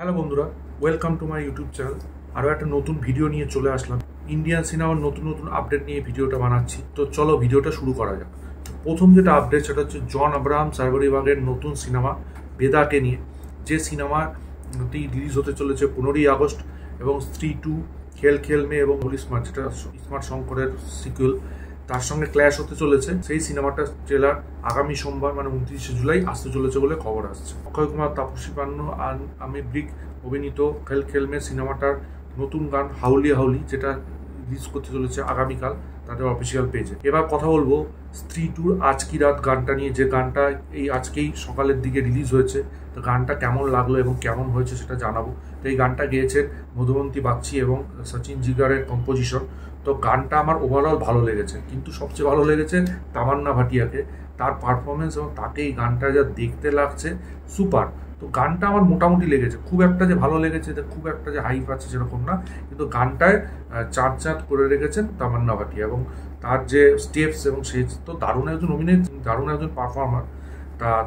Hello বন্ধুরা, welcome to my YouTube channel. আরও একটা নতুন ভিডিও নিয়ে চলে আসলাম। ইন্ডিয়ান সিনেমার নতুন নতুন আপডেট নিয়ে ভিডিওটা বানাচ্ছি। তো চলো ভিডিওটা শুরু করা যাক। প্রথম যেটা আপডেট সেটা হচ্ছে জন আব্রাহাম সাইবরিবাগের নতুন সিনেমা বেদাকে নিয়ে, যে সিনেমাটি রিলিজ হতে চলেছে 15ই আগস্ট, এবং স্ত্রী 2, খেল খেল মে এবং হোলি স্মার্ট, যেটা স্মার্ট শঙ্করের সিকুয়েল, তার সঙ্গে ক্ল্যাশ হতে চলেছে। সেই সিনেমাটার ট্রেলার আগামী সোমবার মানে 29শে জুলাই আসতে চলেছে বলে খবর আসছে। অক্ষয় কুমার, তাপসী পান্নু, আমির ব্রিক অভিনীত খেল খেল মে সিনেমাটার নতুন গান হাউলি হাউলি, যেটা রিলিজ করতে চলেছে আগামীকাল তাদের অফিসিয়াল পেজে। এবার কথা বলবো স্ত্রী 2 আজ কি রাত গানটা নিয়ে, যে গানটা এই আজকেই সকালের দিকে রিলিজ হয়েছে। তো গানটা কেমন লাগলো এবং কেমন হয়েছে সেটা জানাবো। তো এই গানটা গেয়েছেন মধুবন্তী বাগচি এবং সচিন জিগারের কম্পোজিশন। তো গানটা আমার ওভারঅল ভালো লেগেছে, কিন্তু সবচেয়ে ভালো লেগেছে তামান্না ভাটিয়াকে, তার পারফরমেন্স এবং তাকে এই গানটা যা দেখতে লাগছে সুপার। তো গানটা আমার মোটামুটি লেগেছে, খুব একটা যে ভালো লেগেছে, খুব একটা যে হাইপ আছে সেরকম না, কিন্তু গানটায় চাঁদ চাঁদ করে রেখেছেন তামান্না ভাটিয়া, এবং তার যে স্টেপস এবং সে তো দারুণ একজন অভিনেত্রী, দারুণ একজন পারফর্মার।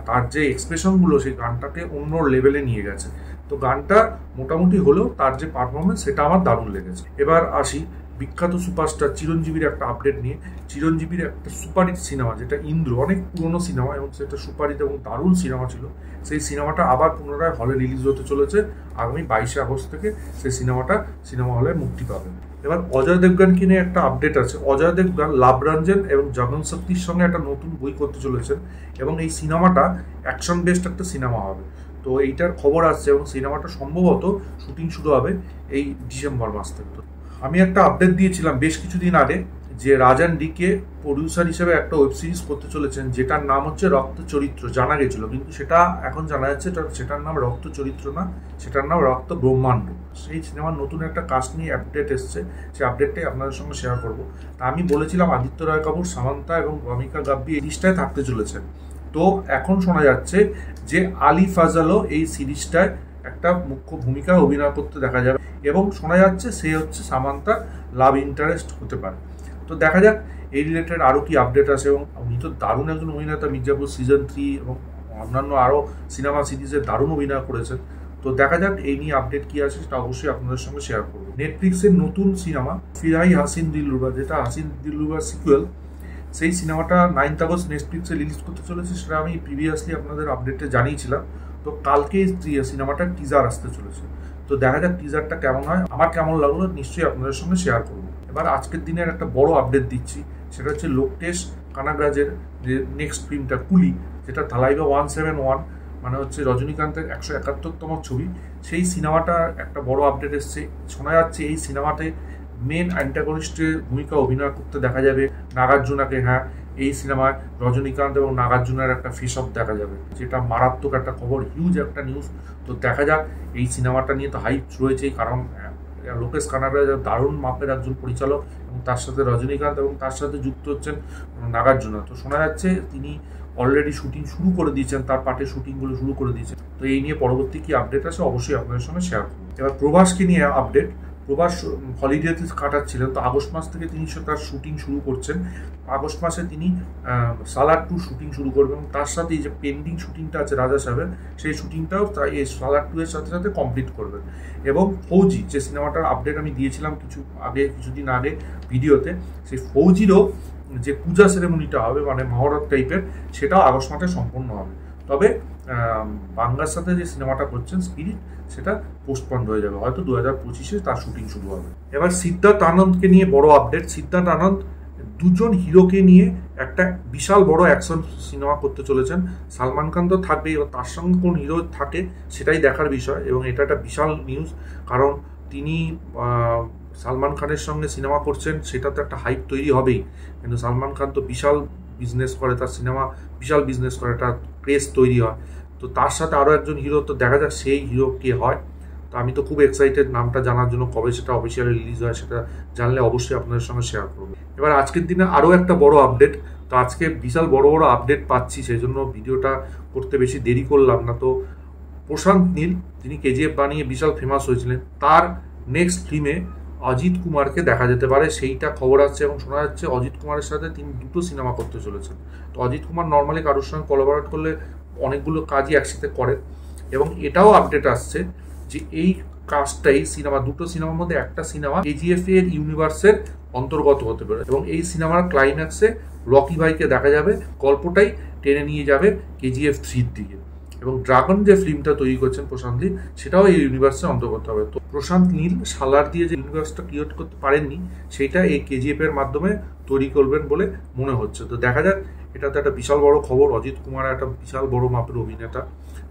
তার যে এক্সপ্রেশনগুলো সেই গানটাকে অন্য লেভেলে নিয়ে গেছে। তো গানটা মোটামুটি হলেও তার যে পারফরমেন্স সেটা আমার দারুণ লেগেছে। এবার আসি বিখ্যাত সুপারস্টার চিরঞ্জীবীর একটা আপডেট নিয়ে। চিরঞ্জীবীর একটা সুপারহিট সিনেমা, যেটা ইন্দ্র, অনেক পুরনো সিনেমা এবং সেটা সুপারহিট এবং দারুণ সিনেমা ছিল, সেই সিনেমাটা আবার পুনরায় হলে রিলিজ হতে চলেছে আগামী 22শে আগস্ট থেকে। সেই সিনেমাটা সিনেমা হলে মুক্তি পাবে। এবার অজয় দেবগানকে নিয়ে একটা আপডেট আছে। অজয় দেবগান লাভ রঞ্জন এবং জগন শক্তির সঙ্গে একটা নতুন বই করতে চলেছেন, এবং এই সিনেমাটা অ্যাকশন বেসড একটা সিনেমা হবে। তো এইটার খবর আসছে, এবং সিনেমাটা সম্ভবত শুটিং শুরু হবে এই ডিসেম্বর মাস থেকে। আমি একটা আপডেট দিয়েছিলাম বেশ কিছুদিন আগে যে রাজান ডিকে প্রডিউসার হিসেবে একটা ওয়েব সিরিজ করতে চলেছেন, যেটার নাম হচ্ছে রক্ত চরিত্র, জানা গেছিল, কিন্তু সেটা এখন জানা যাচ্ছে সেটার নাম রক্ত চরিত্র না, সেটার নাম রক্ত ব্রহ্মাণ্ড। সেই সিনেমার নতুন একটা কাস্ট নিয়ে আপডেট এসছে, সেই আপডেটটাই আপনাদের সঙ্গে শেয়ার করবো। তা আমি বলেছিলাম আদিত্য রয় কাপুর, সামান্তা এবং ভূমিকা গাব্বি এই সিরিজটায় থাকতে চলেছেন। তো এখন শোনা যাচ্ছে যে আলি ফাজালও এই সিরিজটায় একটা মুখ্য ভূমিকা অভিনয় করতে দেখা যাবে, এবং শোনা যাচ্ছে সে হচ্ছে সামান্তার লাভ ইন্টারেস্ট হতে পারে। তো দেখা যাক এই রিলেটেড আরও কি আপডেট আছে। এবং উনি তো দারুণ একজন অভিনেতা, মির্জাপুর সিজন 3 এবং অন্যান্য আরও সিনেমা সিরিজে দারুণ অভিনয় করেছেন। তো দেখা যাক এই নিয়ে আপডেট কি আছে, সেটা অবশ্যই আপনাদের সঙ্গে শেয়ার করবো। নেটফ্লিক্সের নতুন সিনেমা ফিরাই হাসিন দিলরুবা, যেটা হাসিন দিলরুবার সিকুয়েল, সেই সিনেমাটা 9th আগস্ট নেটফ্লিক্সে রিলিজ করতে চলেছে। সেটা আমি প্রিভিয়াসলি আপনাদের আপডেটে জানিয়েছিলাম। তো কালকে সিনেমাটার টিজার আসতে চলেছে। তো দেখা যাক টিজারটা কেমন হয়, আমার কেমন লাগলো নিশ্চয়ই আপনাদের সঙ্গে শেয়ার করবো। এবার আজকের দিনের একটা বড় আপডেট দিচ্ছি, সেটা হচ্ছে লোকেশ কানাগরাজের যে নেক্সট ফিল্মটা কুলি, যেটা থালাইভা 171, মানে হচ্ছে রজনীকান্তের 171তম ছবি, সেই সিনেমাটা একটা বড় আপডেট এসছে। শোনা যাচ্ছে এই সিনেমাতে মেন অ্যান্টাগনিস্টের ভূমিকা অভিনয় করতে দেখা যাবে নাগার্জুনাকে। হ্যাঁ, এই সিনেমায় রজনীকান্ত এবং নাগার্জুনার একটা ফেস অফ দেখা যাবে, যেটা মারাত্মক একটা খবর, হিউজ একটা নিউজ। তো দেখা যাক, এই সিনেমাটা নিয়ে তো হাইপ রয়েছেই, কারণ লোকেশ কানাগরাজ দারুণ মাপের একজন পরিচালক, এবং তার সাথে রজনীকান্ত এবং তার সাথে যুক্ত হচ্ছেন নাগার্জুনা। তো শোনা যাচ্ছে তিনি অলরেডি শুটিং শুরু করে দিয়েছেন, তার পার্টের শুটিংগুলো শুরু করে দিয়েছেন। তো এই নিয়ে পরবর্তী কি আপডেট আছে অবশ্যই আপনাদের সঙ্গে শেয়ার করব। এবার প্রভাসকে নিয়ে আপডেট। প্রভাস হলিডেতে কাটাচ্ছিলেন, তো আগস্ট মাস থেকে তিনি তার শুটিং শুরু করছেন। আগস্ট মাসে তিনি সালার 2 শুটিং শুরু করবেন, এবং তার সাথে এই যে পেন্ডিং শুটিংটা আছে রাজা সাহেবের, সেই শুটিংটাও তাই এই সালার 2 এর সাথে সাথে কমপ্লিট করবেন। এবং ফৌজি, যে সিনেমাটার আপডেট আমি দিয়েছিলাম কিছুদিন আগে ভিডিওতে, সেই ফৌজিরও যে পূজা সেরেমনিটা হবে মানে মহরত টাইপের, সেটাও আগস্ট মাসে সম্পন্ন হবে। তবে বাংলার সাথে যে সিনেমাটা করছেন স্পিরিট, সেটা পোস্টপন্ড হয়ে যাবে, হয়তো 2025-এ তার শুটিং শুরু হবে। এবার সিদ্ধার্থ আনন্দকে নিয়ে বড় আপডেট। সিদ্ধার্থ আনন্দ দুজন হিরোকে নিয়ে একটা বিশাল বড় অ্যাকশন সিনেমা করতে চলেছেন। সালমান খান তো থাকবেই, এবার তার সঙ্গে কোন হিরো থাকে সেটাই দেখার বিষয়, এবং এটা একটা বিশাল নিউজ, কারণ তিনি সালমান খানের সঙ্গে সিনেমা করছেন, সেটা তো একটা হাইপ তৈরি হবেই। কিন্তু সালমান খান তো বিশাল বিজনেস করে, তার সিনেমা বিশাল বিজনেস করে, একটা ক্রেজ তৈরি হয়। তো তার সাথে আরও একজন হিরো, তো দেখা যাক সেই হিরো কে হয়। তো আমি তো খুব এক্সাইটেড নামটা জানার জন্য, কবে সেটা অফিসিয়ালি রিলিজ হয় সেটা জানলে অবশ্যই আপনাদের সঙ্গে শেয়ার করবো। এবার আজকের দিনে আরও একটা বড় আপডেট। তো আজকে বিশাল বড় বড় আপডেট পাচ্ছি, সেই জন্য ভিডিওটা করতে বেশি দেরি করলাম না। তো প্রশান্ত নীল, যিনি কেজিএফ বানিয়ে বিশাল ফেমাস হয়েছিলেন, তার নেক্সট ফিল্মে অজিত কুমারকে দেখা যেতে পারে, সেইটা খবর আসছে। এবং শোনা যাচ্ছে অজিত কুমারের সাথে তিনি 2টো সিনেমা করতে চলেছেন। তো অজিত কুমার নর্মালি কারোর সঙ্গে কোলাবোরেট করলে অনেকগুলো কাজই একসাথে করে, এবং এটাও আপডেট আসছে যে এই কাজটাই সিনেমা, দুটো সিনেমার মধ্যে একটা সিনেমা কেজিএফ এর ইউনিভার্সের অন্তর্গত হতে পারে এবং এই সিনেমার ক্লাইম্যাক্সে রকি ভাইকে দেখা যাবে, গল্পটাই টেনে নিয়ে যাবে কেজিএফ 3-র দিকে। এবং ড্রাগন যে ফিল্মটা তৈরি করছেন প্রশান্ত নীল, সেটাও এই ইউনিভার্সের অন্তর্গত হবে। তো প্রশান্ত নীল সালার দিয়ে যে ইউনিভার্সটা ক্রিয়েট করতে পারেননি, সেইটা এই কেজিএফ এর মাধ্যমে তৈরি করবেন বলে মনে হচ্ছে। তো দেখা যাক, এটা তো একটা বিশাল বড় খবর। অজিত কুমার একটা বিশাল বড় মাপের অভিনেতা,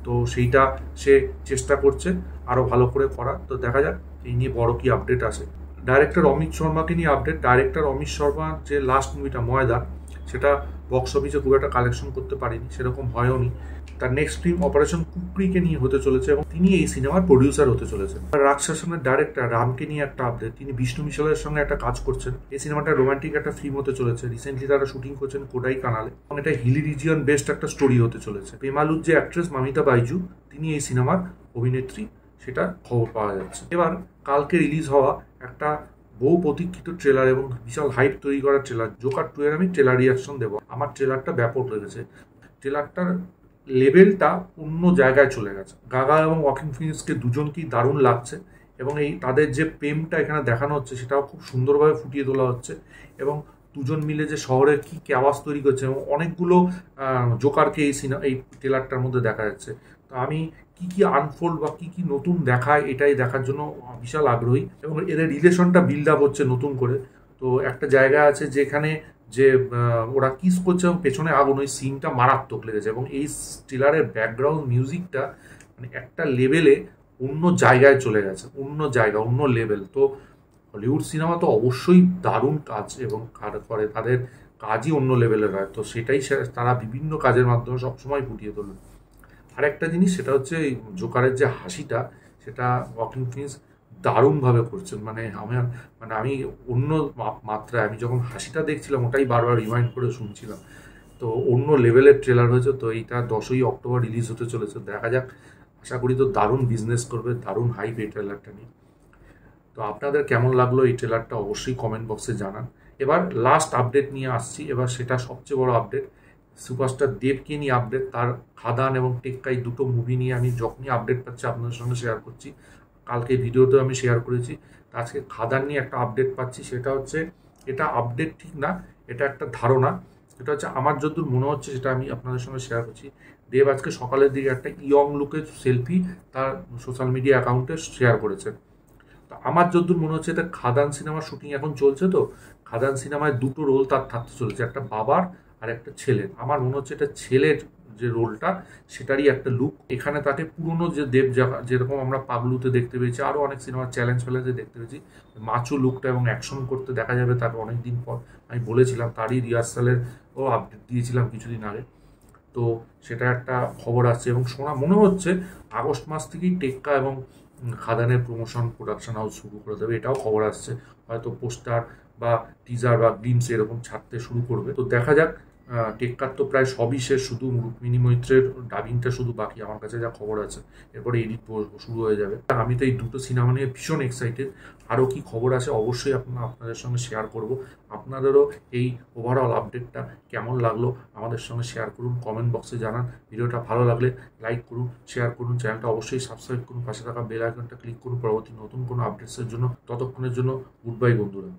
তো সেইটা সে চেষ্টা করছে আরো ভালো করে করার। তো দেখা যাক এই নিয়ে বড় কি আপডেট আসে। ডাইরেক্টর অমিত শর্মাকে নিয়ে আপডেট। ডাইরেক্টর অমিত শর্মা যে লাস্ট মুভিটা ময়দা, সেটা বক্স অফিসে খুব একটা কালেকশন করতে পারেনি, সেরকম হয়ওনি। তার নেক্সট ফিল্ম অপারেশন কুকরিকে নিয়ে হতে চলেছে এবং তিনি এই সিনেমার প্রডিউসার হতে চলেছেন। রাক্ষসানের ডাইরেক্টর রামকে নিয়ে একটা আপডেট। তিনি বিষ্ণু মিশালের সঙ্গে একটা কাজ করছেন। এই সিনেমাটা রোমান্টিক একটা ফিল্ম হতে চলেছে। রিসেন্টলি তারা শুটিং করছেন কোডাই কানালে এবং এটা হিলি রিজিয়ন বেস্ট একটা স্টোরি হতে চলেছে। পেমালুর যে অ্যাক্ট্রেস মামিতা বাইজু, তিনি এই সিনেমার অভিনেত্রী, সেটা খবর পাওয়া যাচ্ছে। এবার কালকে রিলিজ হওয়া একটা বহু প্রতীক্ষিত ট্রেলার এবং বিশাল হাইপ তৈরি করা ট্রেলার জোকার 2 এর আমি ট্রেলার রিয়াকশন দেবো। আমার ট্রেলারটা ব্যাপক লেগেছে। ট্রেলারটার লেভেলটা অন্য জায়গায় চলে গেছে। গাগা এবং ওয়াকিং ফিনিক্সকে দুজনকেই দারুণ লাগছে এবং এই তাদের যে প্রেমটা এখানে দেখানো হচ্ছে সেটাও খুব সুন্দরভাবে ফুটিয়ে তোলা হচ্ছে এবং দুজন মিলে যে শহরের কি ক্যাওয়াস তৈরি করছে এবং অনেকগুলো জোকারকে এই ট্রেলারটার মধ্যে দেখা যাচ্ছে। তো আমি কি কি আনফোল্ড বা কি কি নতুন দেখায় এটাই দেখার জন্য বিশাল আগ্রহী এবং এদের রিলেশনটা বিল্ড আপ হচ্ছে নতুন করে। তো একটা জায়গা আছে যেখানে যে ওরা কিস করছে এবং পেছনে আগুন, ওই সিনটা মারাত্মক লেগেছে এবং এই ট্রেলারের ব্যাকগ্রাউন্ড মিউজিকটা মানে একটা লেভেলে অন্য জায়গায় চলে গেছে, অন্য জায়গা, অন্য লেভেল। তো হলিউড সিনেমা তো অবশ্যই দারুণ কাজ এবং করে, তাদের কাজই অন্য লেভেলের হয়। তো সেটাই তারা বিভিন্ন কাজের মাধ্যমে সবসময় ফুটিয়ে তোলে। আরেকটা জিনিস, সেটা হচ্ছে এই জোকারের যে হাসিটা, সেটা ওয়াকিং ফিনিক্স দারুণভাবে করছেন। আমি অন্য মাত্রায়, আমি যখন হাসিটা দেখছিলাম ওটাই বারবার রিমাইন্ড করে শুনছিলাম। তো অন্য লেভেলের ট্রেলার হয়েছে। তো এইটা 10ই অক্টোবর রিলিজ হতে চলেছে। দেখা যাক, আশা করি তো দারুণ বিজনেস করবে, দারুণ হাইপ এই ট্রেলারটা নিয়ে। তো আপনাদের কেমন লাগলো এই ট্রেলারটা অবশ্যই কমেন্ট বক্সে জানান। এবার লাস্ট আপডেট নিয়ে আসছি। এবার সেটা সবচেয়ে বড় আপডেট, সুপারস্টার দেবকে নিয়ে আপডেট। তার খাদান এবং টেক্কাই দুটো মুভি নিয়ে আমি যখনই আপডেট পাচ্ছি আপনাদের সঙ্গে শেয়ার করছি। কালকে ভিডিওতেও আমি শেয়ার করেছি। আজকে খাদান নিয়ে একটা আপডেট পাচ্ছি। সেটা হচ্ছে, এটা আপডেট ঠিক না, এটা একটা ধারণা। এটা হচ্ছে আমার যতদূর মনে হচ্ছে, সেটা আমি আপনাদের সঙ্গে শেয়ার করছি। দেব আজকে সকালের দিকে একটা ইয়ং লুকের সেলফি তার সোশ্যাল মিডিয়া অ্যাকাউন্টে শেয়ার করেছে। তো আমার যতদূর মনে হচ্ছে, এটা খাদান সিনেমার শুটিং এখন চলছে। তো খাদান সিনেমায় দুটো রোল তার থাকতে চলেছে, একটা বাবার আর একটা ছেলের। আমার মনে হচ্ছে এটা ছেলের যে রোলটা, সেটারই একটা লুক। এখানে তাকে পুরনো যে দেব যেরকম আমরা পাগলুতে দেখতে পেয়েছি, আরও অনেক সিনেমার চ্যালেঞ্জে দেখতে পেয়েছি, মাচু লুকটা এবং অ্যাকশন করতে দেখা যাবে তাকে অনেকদিন পর। আমি বলেছিলাম, তারই রিহার্সালের আপডেট দিয়েছিলাম কিছুদিন আগে। তো সেটা একটা খবর আসছে এবং শোনা মনে হচ্ছে আগস্ট মাস থেকেই টেক্কা এবং খাদানের প্রমোশন প্রোডাকশন হাউস শুরু করে দেবে, এটাও খবর আসছে। হয়তো পোস্টার বা টিজার বা গ্লিমস এরকম ছাড়তে শুরু করবে। তো দেখা যাক। টেক্কার তো প্রায় সবই শেষ, শুধু রুক্মিণী মৈত্রের ডাবিংটা শুধু বাকি আমার কাছে যা খবর আছে। এরপরে এডিট শুরু হয়ে যাবে। আমি তো এই দুটো সিনেমা নিয়ে ভীষণ এক্সাইটেড। আরও কি খবর আছে অবশ্যই আপনাদের সঙ্গে শেয়ার করব। আপনাদেরও এই ওভারঅল আপডেটটা কেমন লাগলো আমাদের সঙ্গে শেয়ার করুন, কমেন্ট বক্সে জানান। ভিডিওটা ভালো লাগলে লাইক করুন, শেয়ার করুন, চ্যানেলটা অবশ্যই সাবস্ক্রাইব করুন, পাশে থাকা বেল আইকনটা ক্লিক করুন পরবর্তী নতুন কোনো আপডেটসের জন্য। ততক্ষণের জন্য গুড বাই বন্ধুরা।